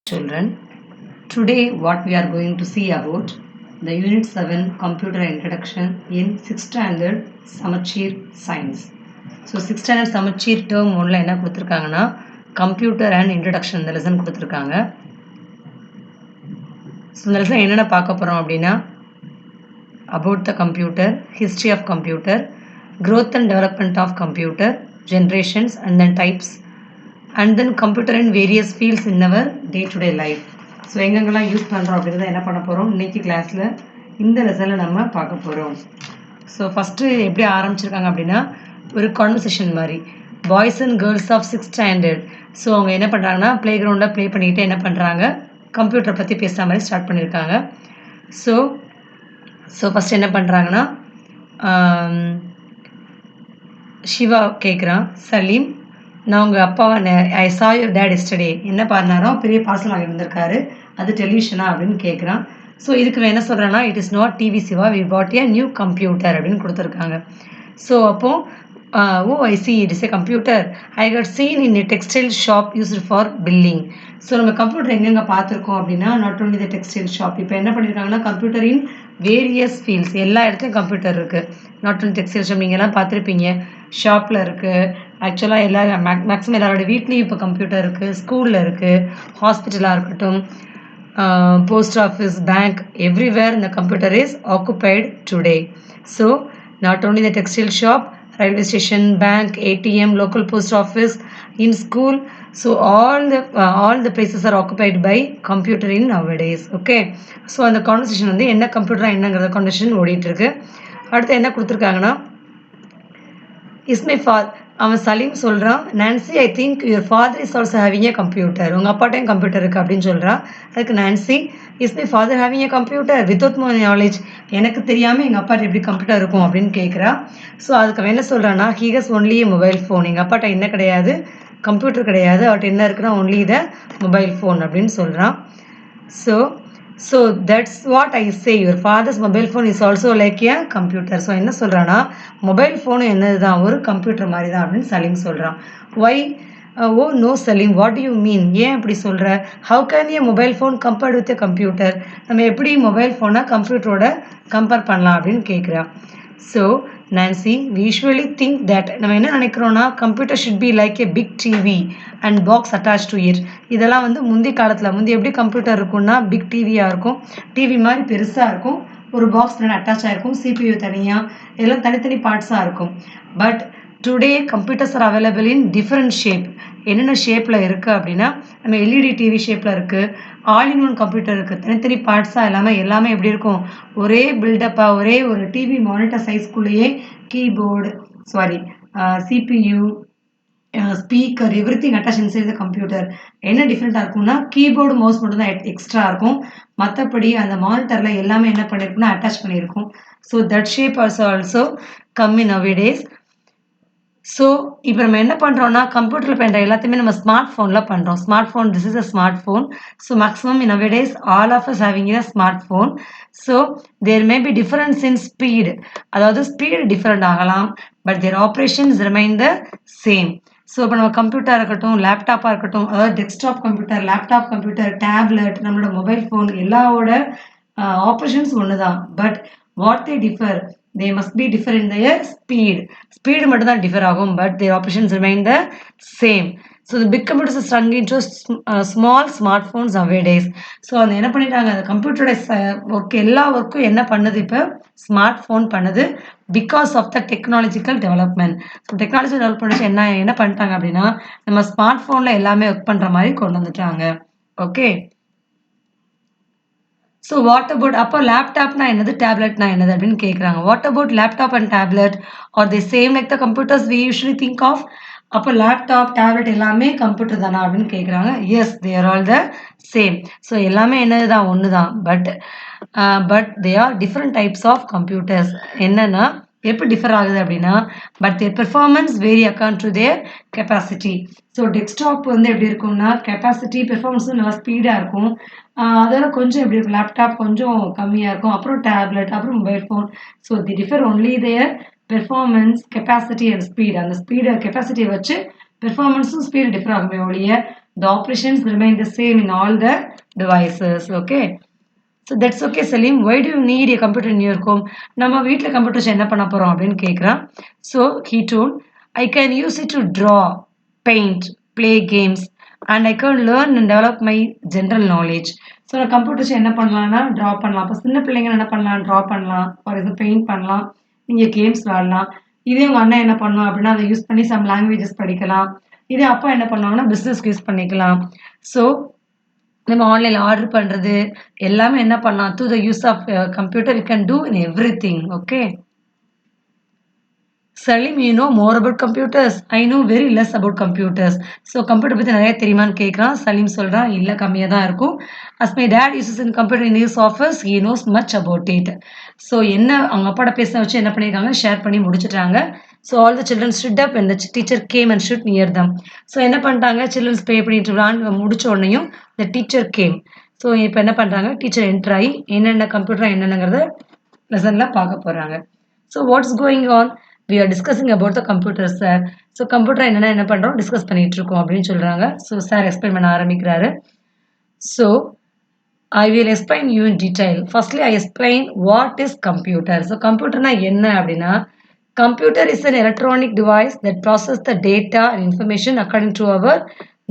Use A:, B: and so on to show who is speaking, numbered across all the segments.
A: Children, today what we are going to see about the Unit 7 Computer Introduction in 6th Standard Samachir Science. So 6th Standard Samachir term 1ல என்ன கொடுத்திருக்காங்கன்னா Computer and Introduction இந்த lesson கொடுத்திருக்காங்க. So இந்த lesson என்னென்ன பார்க்க போறோம் அப்படின்னா about the computer, history of computer, growth and development of computer, generations and then types, and then computer in various fields in our day-to-day life. So எங்கெங்கெல்லாம் use பண்ணுறோம் அப்படின்றத என்ன பண்ண போகிறோம் இன்னைக்கு கிளாஸில் இந்த லெசனில் நம்ம பார்க்க போகிறோம். ஸோ ஃபஸ்ட்டு எப்படி ஆரம்பிச்சிருக்காங்க அப்படின்னா ஒரு கான்வர்சேஷன் மாதிரி boys and girls of 6th standard. So அவங்க என்ன பண்ணுறாங்கன்னா ப்ளே கிரவுண்டில் ப்ளே பண்ணிக்கிட்டு என்ன பண்ணுறாங்க கம்ப்யூட்டரை பற்றி பேசுகிற மாதிரி ஸ்டார்ட் பண்ணியிருக்காங்க. ஸோ ஃபஸ்ட் என்ன பண்ணுறாங்கன்னா சிவா கேட்குறான், சலீம் நான் உங்கள் அப்பாவை ஐ சா யுவர் டேட் எஸ்டர்டே என்ன பண்ணாரோ பெரிய பார்சல் வாங்கி வந்திருக்காரு அது டெலிவிஷனா அப்படின்னு கேட்குறான். ஸோ இதுக்கு என்ன சொல்கிறேன்னா it is not TV Siva, we bought a new computer அப்படின்னு கொடுத்துருக்காங்க. ஸோ அப்போது I see it is a computer I cut seen in a textile shop used for billing. So நம்ம கம்ப்யூட்டர் எங்கெங்கே பார்த்துருக்கோம் அப்படின்னா not only the textile shop. இப்போ என்ன பண்ணியிருக்காங்கன்னா கம்ப்யூட்டர் இன் வேரியஸ் ஃபீல்ட்ஸ் எல்லா இடத்துலையும் கம்ப்யூட்டர் இருக்குது. நாட் ஓன்லி டெக்ஸ்டைல் ஷாப் நீங்கள்லாம் பார்த்துருப்பீங்க, ஷாப்பில் இருக்குது. ஆக்சுவலாக எல்லாரும் மேக்ஸிமம் எல்லாரோட வீட்லேயும் இப்போ கம்ப்யூட்டர் இருக்குது, ஸ்கூலில் இருக்குது, ஹாஸ்பிட்டலாக இருக்கட்டும், போஸ்ட் ஆஃபீஸ், பேங்க், எவ்ரிவேர் இந்த computer is occupied today. So not only the textile shop, railway station, bank, ATM, local post office, in school. So all the places are occupied by computer in nowadays. Okay. So அந்த conversation வந்து என்ன கம்ப்யூட்டரா என்னங்கிறத conversation ஓடிட்டு இருக்கு. அடுத்து என்ன கொடுத்துருக்காங்கன்னா இஸ்மை அவன் சலீம் சொல்கிறான், Nancy I think your father is also having A computer, உங்கள் அப்பாட்டையும் கம்ப்யூட்டர் இருக்குது அப்படின்னு சொல்கிறான். அதுக்கு Nancy is my father having A computer without my knowledge, எனக்கு தெரியாமல் எங்கள் அப்பாட்ட எப்படி கம்ப்யூட்டர் இருக்கும் அப்படின்னு கேட்குறா. ஸோ அதுக்கு அவன் என்ன சொல்கிறான்னா he has only A mobile phone, எங்கள் அப்பாட்ட என்ன கிடையாது கம்ப்யூட்டர் கிடையாது, அவர்கிட்ட என்ன இருக்குன்னா ஒன்லி த மொபைல் ஃபோன் அப்படின்னு சொல்கிறான். So that's what I say your father's mobile phone is also like a computer. So என்ன சொல்கிறான்னா மொபைல் ஃபோனு என்னது தான் ஒரு கம்ப்யூட்டர் மாதிரி தான் அப்படின்னு சலீம் சொல்கிறான். Why oh no Salim, what do you mean, ஏன் அப்படி சொல்கிற, how can a mobile phone compared with a computer, நம்ம எப்படி மொபைல் ஃபோனை கம்ப்யூட்டரோட கம்பேர் பண்ணலாம் அப்படின்னு கேட்குறான். So Nancy we usually think that நம்ம என்ன நினைக்கிறோன்னா computer should be like a big TV and box attach to it. இதெல்லாம் வந்து முந்தைய காலத்தில் முந்தைய எப்படி கம்ப்யூட்டர் இருக்கும்னா பிக் டிவியாக இருக்கும், டிவி மாதிரி பெருசாக இருக்கும், ஒரு பாக்ஸ் அட்டாச் ஆகிருக்கும், CPU தனியாக, இதெல்லாம் தனித்தனி பார்ட்ஸாக இருக்கும். But today computers are available in different shape. என்னென்ன ஷேப்பில் இருக்குது அப்படின்னா நம்ம எல்இடி டிவி ஷேப்பில் இருக்குது, ஆல் இன் ஒன் கம்ப்யூட்டர் இருக்குது, தனித்தனி பார்ட்ஸாக எல்லாமே எப்படி இருக்கும் ஒரே பில்டப்பாக ஒரே ஒரு டிவி மானிட்டர் சைஸ்க்குள்ளேயே keyboard CPU, speaker everything attach inside the computer. என்ன டிஃப்ரெண்ட்டாக இருக்கும்னா கீபோர்டு மவுஸ் மட்டும் தான் எக்ஸ்ட்ரா இருக்கும், மற்றபடி அந்த மானிட்டரில் எல்லாமே என்ன பண்ணியிருக்குன்னா அட்டாச் பண்ணியிருக்கும். So that shape also come in nowadays. So இப்போ நம்ம என்ன பண்ணுறோம்னா கம்ப்யூட்டரில் பண்ணுற எல்லாத்தையுமே நம்ம ஸ்மார்ட் ஃபோனில் பண்ணுறோம். Smart phone, this is a smart phone. So maximum in nowadays all of us having a smart phone. So there may be difference in speed, அதாவது ஸ்பீடு டிஃப்ரெண்ட் ஆகலாம், but their operations remain the same. So இப்போ நம்ம கம்ப்யூட்டராக இருக்கட்டும், லேப்டாப்பாக இருக்கட்டும், அதாவது desktop computer, laptop computer, tablet, நம்மளோட மொபைல் ஃபோன் எல்லாவோட ஆப்ரேஷன்ஸ் ஒன்று தான். But what they differ, they must be different in their speed மட்டும் தான் டிஃபர் ஆகும், but their operations remain the same. So the big computers are turning into small smartphones nowadays. So அது என்ன பண்ணிட்டாங்க அந்த கம்ப்யூட்டரோட ஒர்க் எல்லா ஒர்க்கும் என்ன பண்ணுது இப்போ ஸ்மார்ட் ஃபோன் பண்ணுது because of the technological development. So technology development என்ன பண்ணிட்டாங்க அப்படின்னா நம்ம ஸ்மார்ட் ஃபோனில் எல்லாமே ஒர்க் பண்ணுற மாதிரி கொண்டு வந்துட்டாங்க. ஓகே. ஸோ வாட் அபவுட் அப்போ லேப்டாப்னா என்னது, டேப்லெட்னா என்னது அப்படின்னு கேட்குறாங்க. What about laptop and tablet are the same like the computers we usually think of. அப்போ லேப்டாப் டேப்லெட் எல்லாமே கம்ப்யூட்டர் தானா அப்படின்னு கேட்குறாங்க. Yes, they are all the same. So எல்லாமே என்னது தான் ஒன்று தான், but they are different types of computers. என்னன்னா எப்படி டிஃபர் ஆகுது அப்படின்னா but their performance vary accord to their capacity. So desktop வந்து எப்படி இருக்கும்னா கெப்பாசிட்டி பெர்ஃபார்மன்ஸ் நல்லா ஸ்பீடாக இருக்கும், அதோட கொஞ்சம் எப்படி இருக்கும் லேப்டாப் கொஞ்சம் கம்மியாக இருக்கும், அப்புறம் டேப்லெட், அப்புறம் mobile phone. So the differ only there performance, capacity and speed. அந்த ஸ்பீடு கெப்பாசிட்டியை வச்சு பெர்ஃபார்மன்ஸும் ஸ்பீடு டிஃபர் ஆகுமே ஒழிய The operations remain the same in all the devices. Okay. So that's okay, Salim. Why do you need a computer in your home? நம்ம வீட்டில் computer வச்சு என்ன பண்ண போகிறோம் அப்படின்னு கேட்குறான். So he told, I can use it to draw, paint, play games, and I can learn and develop my general knowledge. So நான் computer வச்சு என்ன பண்ணலாம்னா ட்ரா பண்ணலாம். அப்போ சின்ன பிள்ளைங்க என்ன பண்ணலாம், ட்ரா பண்ணலாம், ஃபார் எக்ஸாம்பிள் பெயிண்ட் பண்ணலாம், நீங்கள் கேம்ஸ் விளாடலாம். இதே உங்கள் அண்ணன் என்ன பண்ணலாம் அப்படின்னா அதை யூஸ் பண்ணி சம் லாங்குவேஜஸ் படிக்கலாம். இதே அப்பா என்ன பண்ணுவாங்கன்னா பிஸ்னஸ்க்கு யூஸ் பண்ணிக்கலாம். ஸோ நம்ம ஆன்லைனில் ஆர்டர் பண்ணுறது எல்லாமே என்ன பண்ணலாம், through the use of computer you can do in every thing. Okay. Salim, you know more about computers? I know very less about computers. So computer பற்றி நிறைய தெரியுமான்னு கேட்குறான். சலீம் சொல்கிறான், இல்லை கம்மியாக தான் இருக்கும். As my dad uses in computer in his office, he knows much about it. So என்ன அவங்க அப்பாட பேச வச்சு என்ன பண்ணியிருக்காங்க, ஷேர் பண்ணி முடிச்சுட்டாங்க. So all the children stood up and the teacher came and stood near them. So என்ன பண்ணிட்டாங்க, சில்ட்ரன்ஸ் ப்ரே பண்ணிட்டு விளாண்டு முடிச்ச உடனேயும் the teacher came. ஸோ இப்போ என்ன பண்ணுறாங்க, டீச்சர் என்ட்ரு ஆகி என்னென்ன கம்ப்யூட்டர் என்னென்னங்கிறத லெசனில் பார்க்க போகிறாங்க. So what's going on, we are discussing about the computer, sir. So computer என்னென்ன என்ன பண்ணுறோம் டிஸ்கஸ் பண்ணிட்டு இருக்கோம் அப்படின்னு சொல்கிறாங்க. ஸோ சார் எக்ஸ்பிளைன் பண்ண ஆரம்பிக்கிறாரு. So I will explain you in detail. Firstly I explain what is computer. So கம்ப்யூட்டர்னா என்ன அப்படின்னா, computer is an electronic device that process the data and information according to our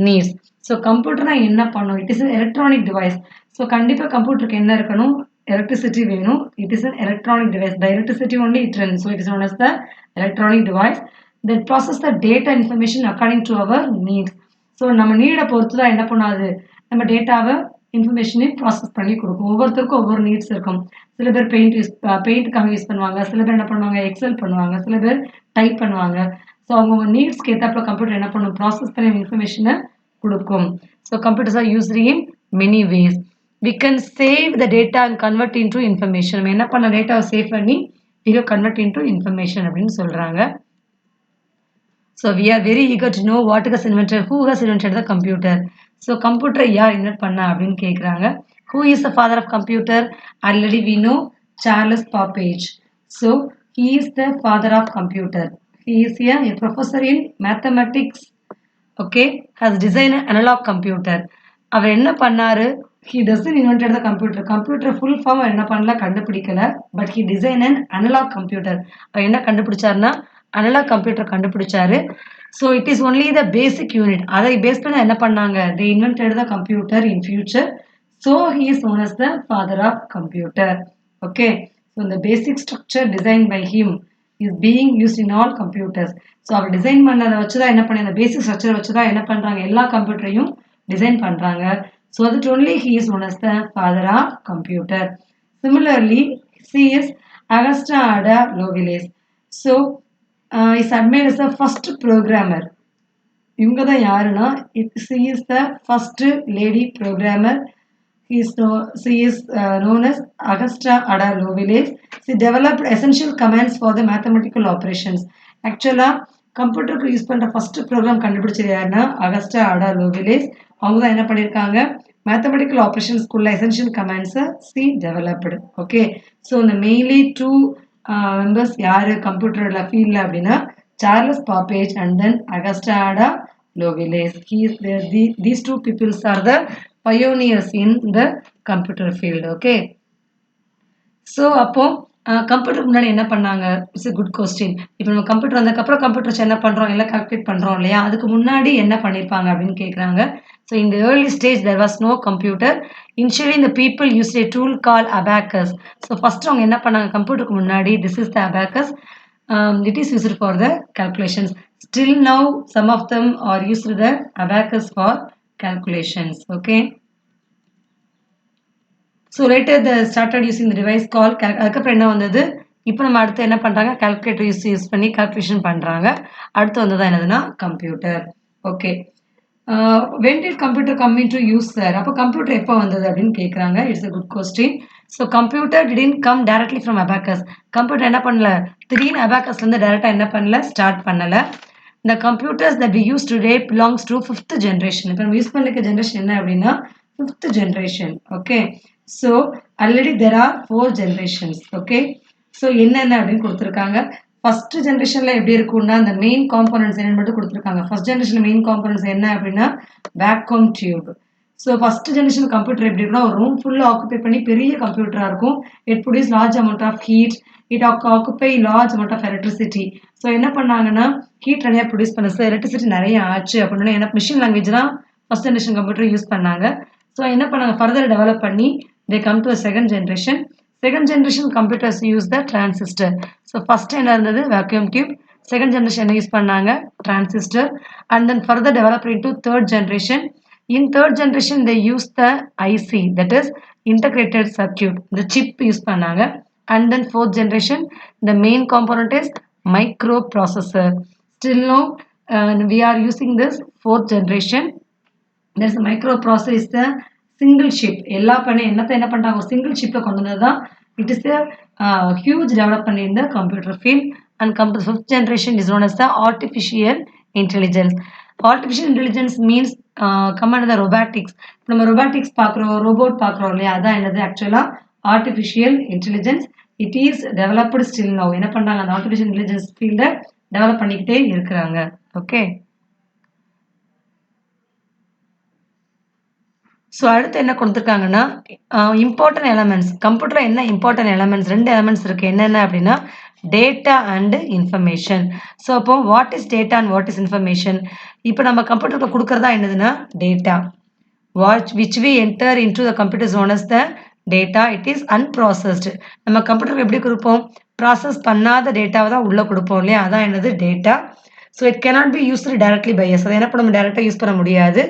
A: needs. So கம்ப்யூட்டர்னா என்ன பண்ணும், it is an electronic device. So கண்டிப்பாக கம்ப்யூட்டருக்கு என்ன இருக்கணும், electricity வேணும். It is an electronic device. By electricity only it runs. So it is known as the electronic device that process the data information according to our needs. So நம்ம நீடை பொறுத்து தான் என்ன பண்ணாது, நம்ம டேட்டாவை இன்ஃபர்மேஷனையும் ப்ராசஸ் பண்ணி கொடுக்கும். ஒவ்வொருத்தருக்கும் ஒவ்வொரு நீட்ஸ் இருக்கும். சில பேர் பெயிண்ட்டுக்காக யூஸ் பண்ணுவாங்க, சில பேர் என்ன பண்ணுவாங்க எக்ஸல் பண்ணுவாங்க, சில பேர் டைப் பண்ணுவாங்க. ஸோ அவங்க நீட்ஸ்க்கு ஏற்றாப்புல கம்ப்யூட்டர் என்ன பண்ணும், ப்ராசஸ் பண்ணி இன்ஃபர்மேஷனை கொடுக்கும். So computers are used in many ways. We can save the data and convert into information. நம்ம என்ன பண்ண டேட்டாவை சேவ் பண்ணி we convert into information அப்படின்னு சொல்றாங்க. So we are very eager to know what is invented, who has invented the computer. So computer யார் invent பண்ணா அப்படின்னு கேட்குறாங்க. Who is the father of computer? Already we know Charles Babbage. So he is the father of computer. He is a professor in mathematics. Okay, has designed an analog computer. அவர் என்ன பண்ணாரு, he doesn't invented the computer. Computer full form என்ன பண்ணல, கண்டுபிடிக்கல. But he designed an analog computer. அவர் என்ன கண்டுபிடிச்சாருன்னா analog computer கண்டுபிடிச்சாரு. So it is only the basic unit. அதை பேஸ் பண்ண என்ன பண்ணாங்க, they invented the computer in future. So he is known as the father of computer. Okay, so the basic structure designed by him is being used in all computers. So அவர் design பண்ணதை வச்சு தான் என்ன பண்ண, அந்த பேசிக் structure வச்சு தான் என்ன பண்ணுறாங்க, எல்லா கம்ப்யூட்டரையும் டிசைன் பண்ணுறாங்க. So that only he is known as the father of computer. Similarly, she is Augusta Ada Lovelace. So is admired as the first programmer. இவங்க தான் யாருன்னா, she is the first lady programmer. She is known as Augusta Ada Lovelace. She developed essential commands for the mathematical operations. ஆக்சுவலாக கம்ப்யூட்டருக்கு use பண்ணுற first program கண்டுபிடிச்சது யாருன்னா Augusta Ada Lovelace. அவங்க தான் என்ன பண்ணியிருக்காங்க, மேத்தமெட்டிக்கல் ஆப்ரேஷன்ஸ்குள்ள எசென்ஷியல் கமாண்ட்ஸை சி டெவலப்டு. ஓகே, ஸோ இந்த மெயின்லி டூ மெம்பர்ஸ் யார் கம்ப்யூட்டரில் ஃபீல்டில் அப்படின்னா Charles Babbage and then Augusta Ada Lovelace. These two peoples are the pioneers in the computer field. Okay, so அப்போ கம்ப்யூட்டருக்கு முன்னாடி என்ன பண்ணாங்க, இட்ஸ் எ குட் கொஸ்டின். இப்போ நம்ம கம்ப்யூட்டர் வந்ததுக்கப்புறம் கம்ப்யூட்டர் வச்சு என்ன பண்ணுறோம், எல்லாம் கால்குலேட் பண்ணுறோம் இல்லையா, அதுக்கு முன்னாடி என்ன பண்ணியிருப்பாங்க அப்படின்னு கேட்குறாங்க. ஸோ இந்த early stage there was no computer. Initially இந்த people use a tool call abacus. So first அவங்க என்ன பண்ணாங்க, கம்ப்யூட்டருக்கு முன்னாடி this is the abacus. It is used for the calculations. Still now some of them are used the abacus for calculations. Okay, so later they started using the device called அதுக்கப்புறம் என்ன வந்தது, இப்போ நம்ம அடுத்து என்ன பண்ணுறாங்க, கால்குலேட்டர் யூஸ் பண்ணி calculation பண்ணுறாங்க. அடுத்து வந்ததான் என்னதுன்னா computer. Okay, when did computer come into use sir? அப்போ கம்ப்யூட்டர் எப்போ வந்தது அப்படின்னு கேட்குறாங்க. It's a good question. So computer didn't come directly from abacus. Computer என்ன பண்ணல, திடீர்னு அபாக்கஸ்லேருந்து டேரெக்டாக என்ன பண்ணல, ஸ்டார்ட் பண்ணலை. The computers that we use today belongs to 5th generation. இப்போ நம்ம யூஸ் பண்ணிருக்க ஜென்ரேஷன் என்ன அப்படின்னா 5th generation. Okay, so already there are 4 generations. Okay, so என்னென்ன அப்படின்னு கொடுத்துருக்காங்க. ஃபர்ஸ்ட் ஜெனரேஷன்ல எப்படி இருக்கும்னா அந்த மெயின் காம்போனன்ட்ஸ் என்னன்னு மட்டும் கொடுத்துருக்காங்க. ஃபர்ஸ்ட் ஜெனரேஷன் மெயின் காம்போனன்ட்ஸ் என்ன அப்படின்னா vacuum tube. So first generation computer எப்படி இருக்குன்னா ஒரு ரூம் ஃபுல்லாக ஆக்குபை பண்ணி பெரிய கம்ப்யூட்டராக இருக்கும். It produce large amount of heat. It occupy large amount of electricity. So என்ன பண்ணாங்கன்னா ஹீட் நிறையா ப்ரொடியூஸ் பண்ண ஸோ எலக்ட்ரிசிட்டி நிறைய ஆச்சு அப்படின்னு என்ன மிஷின் லாங்குவேஜ் தான் ஃபர்ஸ்ட் ஜெனரேஷன் கம்ப்யூட்டர் யூஸ் பண்ணாங்க. ஸோ என்ன பண்ணாங்க ஃபர்தர் டெவலப் பண்ணி they come to a second generation. Second generation computers use the transistor. So first என்ன இருந்தது vacuum tube. Second generation என்ன யூஸ் பண்ணாங்க transistor. And then further developed into third generation. In third generation they use the IC, that is integrated circuit. The chip use பண்ணாங்க. And then fourth generation the main component is microprocessor. Still now we are using this fourth generation. There's a microprocessor is the single chip. எல்லா பண்ணி என்ன பண்றாங்க ஒரு single சிப்பை கொண்டு வந்தது தான் இட் இஸ் ஹியூஜ் டெவலப் பண்ணியிருந்த computer field. And come to fifth generation is known as the artificial intelligence. Artificial intelligence means command the robotics. நம்ம ரொபாட்டிக்ஸ் பார்க்குறோம் ரோபோட் பார்க்குறோம் இல்லையா அதான் என்னது ஆக்சுவலாக artificial intelligence. It is developed still now. என்ன பண்ணுறாங்க அந்த ஆர்டிஃபிஷியல் இன்டெலிஜென்ஸ் ஃபீல்டை டெவலப் பண்ணிக்கிட்டே இருக்கிறாங்க. ஓகே. ஸோ அடுத்து என்ன கொடுத்துருக்காங்கன்னா இம்பார்ட்டன்ட் எலமெண்ட்ஸ். கம்ப்யூட்டரில் என்ன இம்பார்ட்டன்ட் எலமெண்ட்ஸ் ரெண்டு எலமெண்ட்ஸ் இருக்குது. என்னென்ன அப்படின்னா டேட்டா அண்டு இன்ஃபர்மேஷன். ஸோ அப்போ what is data and what is information. இப்போ நம்ம கம்ப்யூட்டருக்கு கொடுக்குறதா என்னதுன்னா data. Which we enter into the computer known as the data. It is unprocessed. நம்ம கம்ப்யூட்டருக்கு எப்படி கொடுப்போம் ப்ராசஸ் பண்ணாத டேட்டாவை தான் உள்ளே கொடுப்போம் இல்லையா அதான் என்னது data. So it cannot be used directly by us. அதை என்ன பண்ண நம்ம டேரெக்டாக யூஸ் பண்ண முடியாது.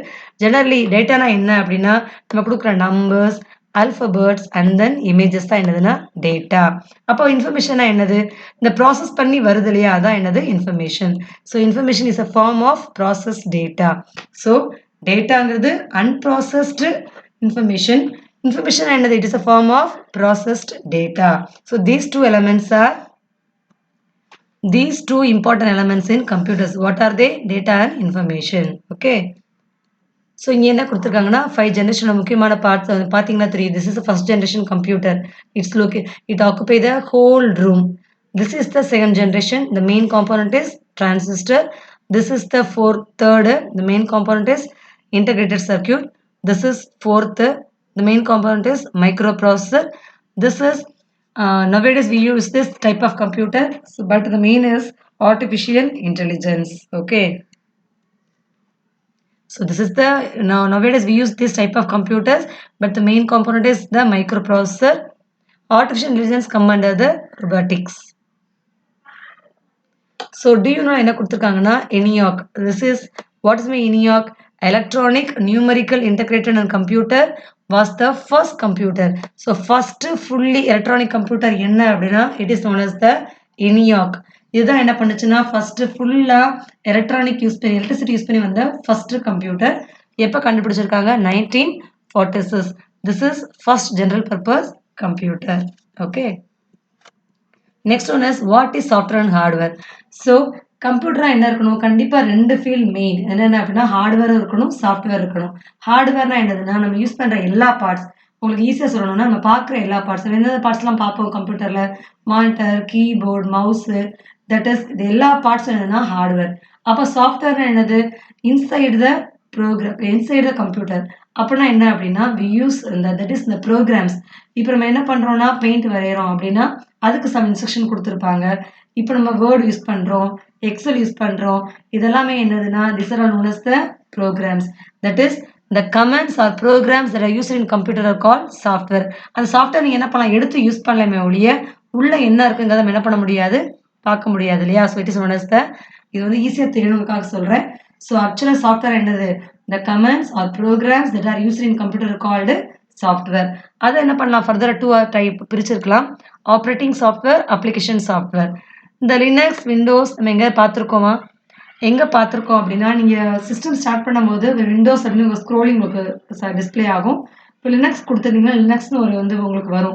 A: ஜெனரலி டேட்டானா என்ன அப்படின்னா நம்ம கொடுக்குற numbers alphabets and then images தான் என்னதுன்னா டேட்டா. அப்போ இன்ஃபர்மேஷனா என்னது இந்த ப்ராசஸ் பண்ணி வருது இல்லையா அதான் என்னது information. So information is a form of process data. So டேட்டாங்கிறது அன்ப்ராசஸ்டு இன்ஃபர்மேஷன். இன்ஃபர்மேஷன் என்னது it is a form of processed data. So these two elements are these two important elements in computers. What are they? Data and information. Okay. So இங்கே என்ன கொடுத்துருக்காங்கன்னா 5 generation முக்கியமான parts பார்த்தீங்கன்னா 3. This is the first generation computer. It occupy the whole room. This is the second generation. The main component is transistor. This is the third. The main component is integrated circuit. This is fourth. The main component is microprocessor. This is nowadays we use this type of computer, so, but the main is artificial intelligence. Okay. So this is the nowadays we use this type of computers, but the main component is the microprocessor. Artificial intelligence come under the robotics. So do you know என்ன கொடுத்துருக்காங்கன்னா ENIAC. This is what is my ENIAC? Electronic Numerical Integrated and Computer was the first computer. So first fully electronic computer என்ன அப்படின்னா it is known as the ENIAC. இதுதான் என்ன பண்ணுச்சுன்னா first ஃபுல்லா electronic use பண்ணி electricity use பண்ணி வந்த first computer. எப்போ கண்டுபிடிச்சிருக்காங்க 1946. This is first general purpose computer. Okay. Next one is what is software and hardware. So கம்ப்யூட்டரா என்ன இருக்கணும் கண்டிப்பா ரெண்டு ஃபீல்ட் மெயின். என்னென்ன அப்படின்னா ஹார்ட்வேரும் இருக்கணும் சாஃப்ட்வேர் இருக்கணும். ஹார்ட்வேர்னா என்னதுன்னா நம்ம யூஸ் பண்ற எல்லா பார்ட்ஸ். உங்களுக்கு ஈஸியாக சொல்லணும்னா நம்ம பார்க்குற எல்லா பார்ட்ஸ் எந்தெந்த பார்ட்ஸ்லாம் பார்ப்போம் கம்ப்யூட்டர்ல monitor keyboard mouse that is இது எல்லா பார்ட்ஸும் என்னதுன்னா ஹார்ட்வேர். அப்போ சாஃப்ட்வேர்னா என்னது inside the program inside the computer. அப்படின்னா என்ன அப்படின்னா வி யூஸ் தட் இஸ் இந்த ப்ரோக்ராம்ஸ். இப்போ நம்ம என்ன பண்ணுறோம்னா பெயிண்ட் வரைகிறோம் அப்படின்னா அதுக்கு சம் இன்ஸ்ட்ரக்ஷன் கொடுத்துருப்பாங்க. இப்போ நம்ம வேர்டு யூஸ் பண்ணுறோம் எக்ஸல் யூஸ் பண்ணுறோம் இதெல்லாமே என்னதுன்னா this are known as the programs. That is the commands or programs that are used in computer are called software. அந்த சாஃப்ட்வேர் நீங்கள் என்ன பண்ணலாம் எடுத்து யூஸ் பண்ணலாமே ஒழிய உள்ள என்ன இருக்குங்கிறத நம்ம என்ன பண்ண முடியாது பார்க்க முடியாது இல்லையா. So it is known as the இது வந்து ஈஸியாக தெரியணுக்காக சொல்கிறேன். ஸோ ஆக்சுவலாக சாஃப்ட்வேர் என்னது the commands or programs that are used in computer are called software. அதை என்ன பண்ணலாம் ஃபர்தர் 2 டைப் பிரிச்சிருக்கலாம். Operating software application software. இந்த லினக்ஸ் விண்டோஸ் நம்ம எங்கே பார்த்துருக்கோமா எங்கே பார்த்துருக்கோம் அப்படின்னா நீங்கள் சிஸ்டம் ஸ்டார்ட் பண்ணும்போது இந்த விண்டோஸ் அப்படின்னு உங்கள் ஸ்க்ரோலிங் உங்களுக்கு டிஸ்பிளே ஆகும். இப்போ லினக்ஸ் கொடுத்துருந்தீங்கன்னா லினக்ஸ்னு ஒரு வந்து உங்களுக்கு வரும்.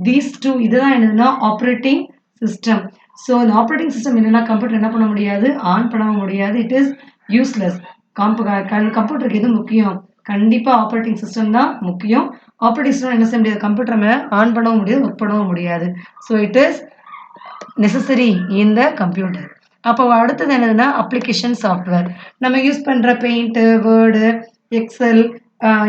A: தீஸ் டூ இதுதான் என்னதுன்னா ஆப்ரேட்டிங் சிஸ்டம். ஸோ இந்த ஆப்ரேட்டிங் சிஸ்டம் என்னென்னா கம்ப்யூட்டர் என்ன பண்ண முடியாது ஆன் பண்ண முடியாது. It is useless. கம்ப்யூட்டருக்கு எது முக்கியம் கண்டிப்பாக ஆப்ரேட்டிங் சிஸ்டம் தான் முக்கியம். ஆப்ரேட்டிங் சிஸ்டம் என்ன செய்ய முடியாது கம்ப்யூட்டர் மேலே ஆன் பண்ணவும் முடியாது ஒர்க் பண்ணவும் முடியாது. So it is necessary in the computer. அப்போ அடுத்தது என்னதுன்னா அப்ளிகேஷன் சாஃப்ட்வேர். நம்ம யூஸ் பண்ணுற பெயிண்ட்டு, வேர்டு, எக்ஸல்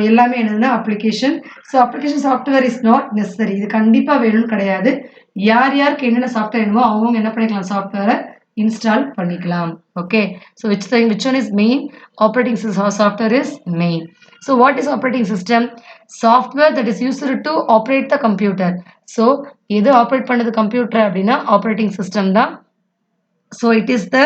A: எல்லாமே என்னதுன்னா application. So application software is not necessary. இது கண்டிப்பாக வேணும்னு கிடையாது. யார் யாருக்கு என்னென்ன சாஃப்ட்வேர் வேணுமோ அவங்க என்ன பண்ணிக்கலாம், சாஃப்ட்வேரை இன்ஸ்டால் பண்ணிக்கலாம். Okay, so which one is main? Operating software is main. So what is operating system? Software that is used to operate the computer. So எது ஆப்ரேட் பண்ணது கம்ப்யூட்டர் அப்படின்னா ஆப்ரேட்டிங் சிஸ்டம் தான். So it is the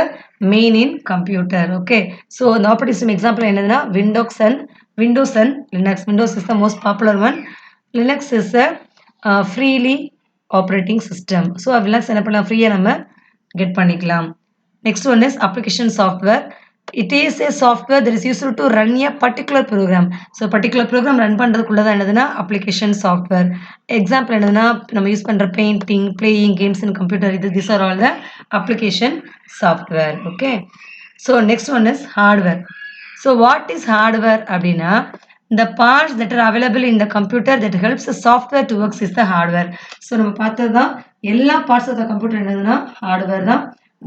A: main in computer. Okay, so the operating system example என்னதுன்னா Windows and Linux. Windows is the most popular one. Linux is a freely operating system. So Linux என்ன பண்ணலாம், ஃப்ரீயாக நம்ம get பண்ணிக்கலாம். Next one is application software. It is a software that is used to run a particular program. So particular program run பண்றதுக்குள்ளதான் என்னதுன்னா application software. Example என்னதுன்னா நம்ம use பண்ற painting, playing games in computer, these are all the application software. Okay, so next one is hardware. So what is hardware அப்படின்னா the parts that are available in the computer that helps the software to work is the hardware. So நம்ம பார்த்தது தான் எல்லா parts of the computer என்னதுன்னா hardware தான்.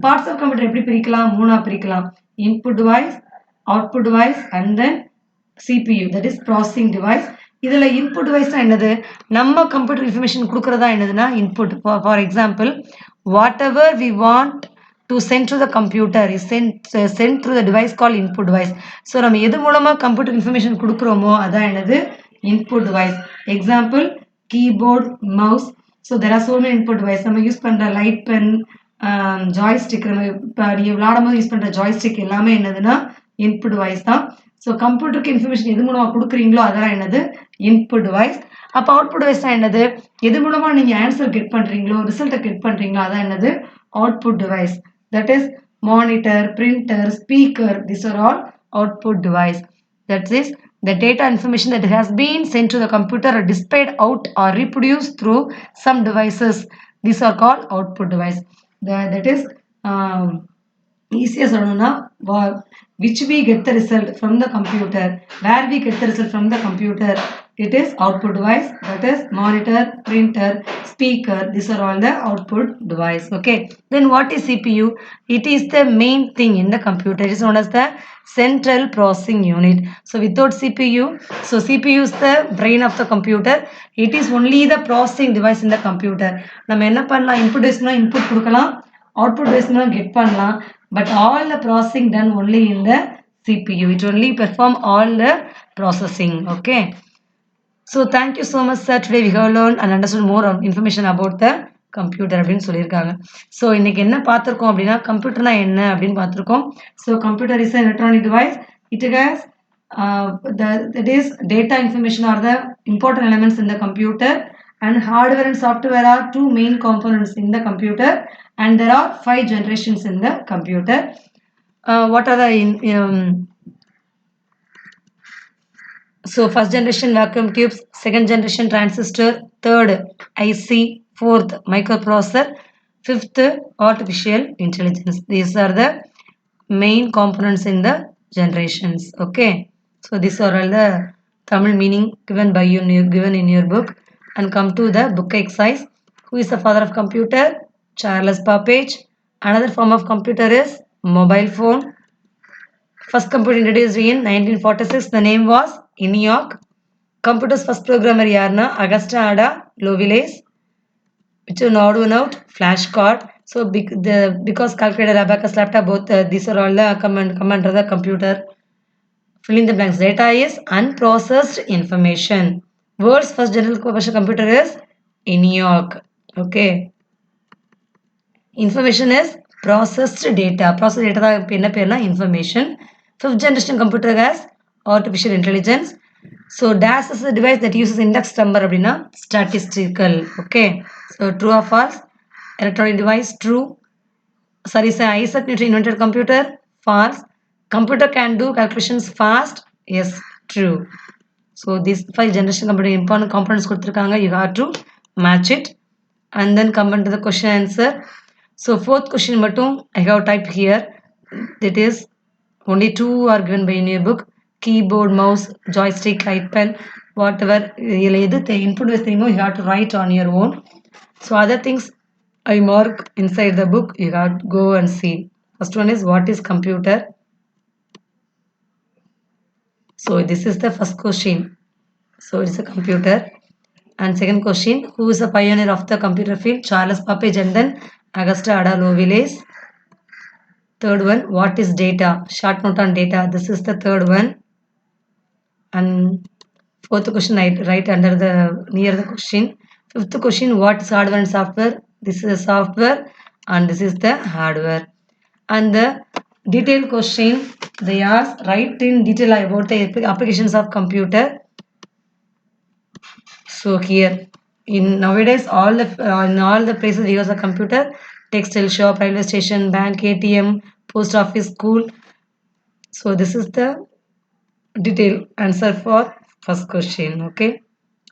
A: Parts of computer எப்படி பிரிக்கலாம், மூணா பிரிக்கலாம். Input device, output device and then CPU, that is processing device. இதில் input device என்னது, நம்ம computer information கொடுக்கறதா என்னதுன்னா input. For example, whatever we want to send to the computer is sent through the device called input device. So நம்ம எது மூலமா computer information கொடுக்குறோமோ அதான் என்னது input device. Example, keyboard, mouse. So there are so many input device. நம்ம use பண்ற light pen, joystick, நம்ம இப்போ நீங்கள் விளாடும் போது யூஸ் பண்ணுற ஜாய்ஸ்டிக் எல்லாமே என்னதுன்னா இன்புட் டிவைஸ் தான். ஸோ கம்ப்யூட்டருக்கு இன்ஃபர்மேஷன் எது மூலமாக கொடுக்குறீங்களோ அதெல்லாம் என்னது இன்புட் டிவைஸ். அப்போ அவுட்புட் டிவைஸ் தான் என்னது, எது மூலமாக நீங்கள் ஆன்சர் கெட் பண்ணுறீங்களோ, ரிசல்ட்டை கெட் பண்ணுறீங்களோ அதான் என்னது output device. That is monitor, printer, speaker, this are all output device. That is the data information that has been sent to the computer or displayed out or reproduced through some devices. These are called output device. That is easiest சொல்லணும்னா which we get the result from the computer, where we get the result from the computer, it is output device. That is monitor, printer, speaker, these are all the output device. Okay, then what is CPU? It is the main thing in the computer. It is known as the central processing unit. So without CPU, so CPU is the brain of the computer. It is only the processing device in the computer. நம்ம என்ன பண்ணலாம், input device input கொடுக்கலாம், output device get பண்ணலாம், but all the processing done only in the CPU. It only perform all the processing. Okay, so thank you so much sir. Today we have learned and understood more information about the computer அப்படின்னு சொல்லியிருக்காங்க. So இன்னைக்கு என்ன பார்த்துருக்கோம் அப்படின்னா கம்ப்யூட்டர்னா என்ன அப்படின்னு பார்த்துருக்கோம். So computer is an electronic device. It has that is data information are the important elements in the computer, and hardware and software are two main components in the computer, and there are 5 generations in the computer. What are the so first generation vacuum tubes, second generation transistor, third IC, fourth microprocessor, fifth artificial intelligence. These are the main components in the generations. Okay, so these are all the Tamil meaning given by you, given in your book. And come to the book exercise. Who is the father of computer? Charles Babbage. Another form of computer is mobile phone. First computer introduced in 1946. The name was ENIAC. Computer's first programmer yarna Augusta Ada Lovelace. Which is odd one out, flashcard. So because calculator, abacus, laptop, both these are all the command of the computer. Fill in the blanks. Data is unprocessed information. World's first general purpose computer is ENIAC. Okay. Information is processed data. Processed data தான் என்ன பேர்னா information. Fifth generation computer has artificial intelligence. So DAS is a device that uses index number அப்படின்னா statistical. Okay, so true or false? Electronic device, true. Sorry, sir, Isaac Newton invented computer. False. Computer can do calculations fast. Yes, true. So these 5 generation computer important components கொடுத்திருக்காங்க, you have to match it and then come into the question answer. So fourth question மட்டும் I have typed here. That is only 2 are given by in your book. Keyboard, mouse, joystick, light pen, whatever. இதில் எது input தெரியுமோ you have to write on your own. So other things I mark inside the book. You have to go and see. First one is what is computer? So this is the first question. So it's a computer. And second question, who is the pioneer of the computer field? Charles Babbage and then Augusta Ada Lovelace. Third one, what is data? Short note on data. This is the third one. And fourth question, right under the near the question. Fifth question, what is hardware and software? This is the software and this is the hardware. And the detailed question, they ask write in detail about the applications of computer. So here in nowadays in all the places we use a computer, textile shop, railway station, bank, ATM, post office, school. So this is the detailed answer for first question. Okay.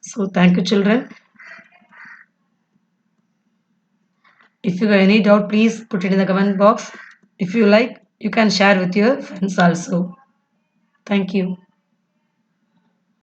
A: So thank you, children. If you have any doubt, please put it in the comment box. If you like, you can share with your friends also. Thank you.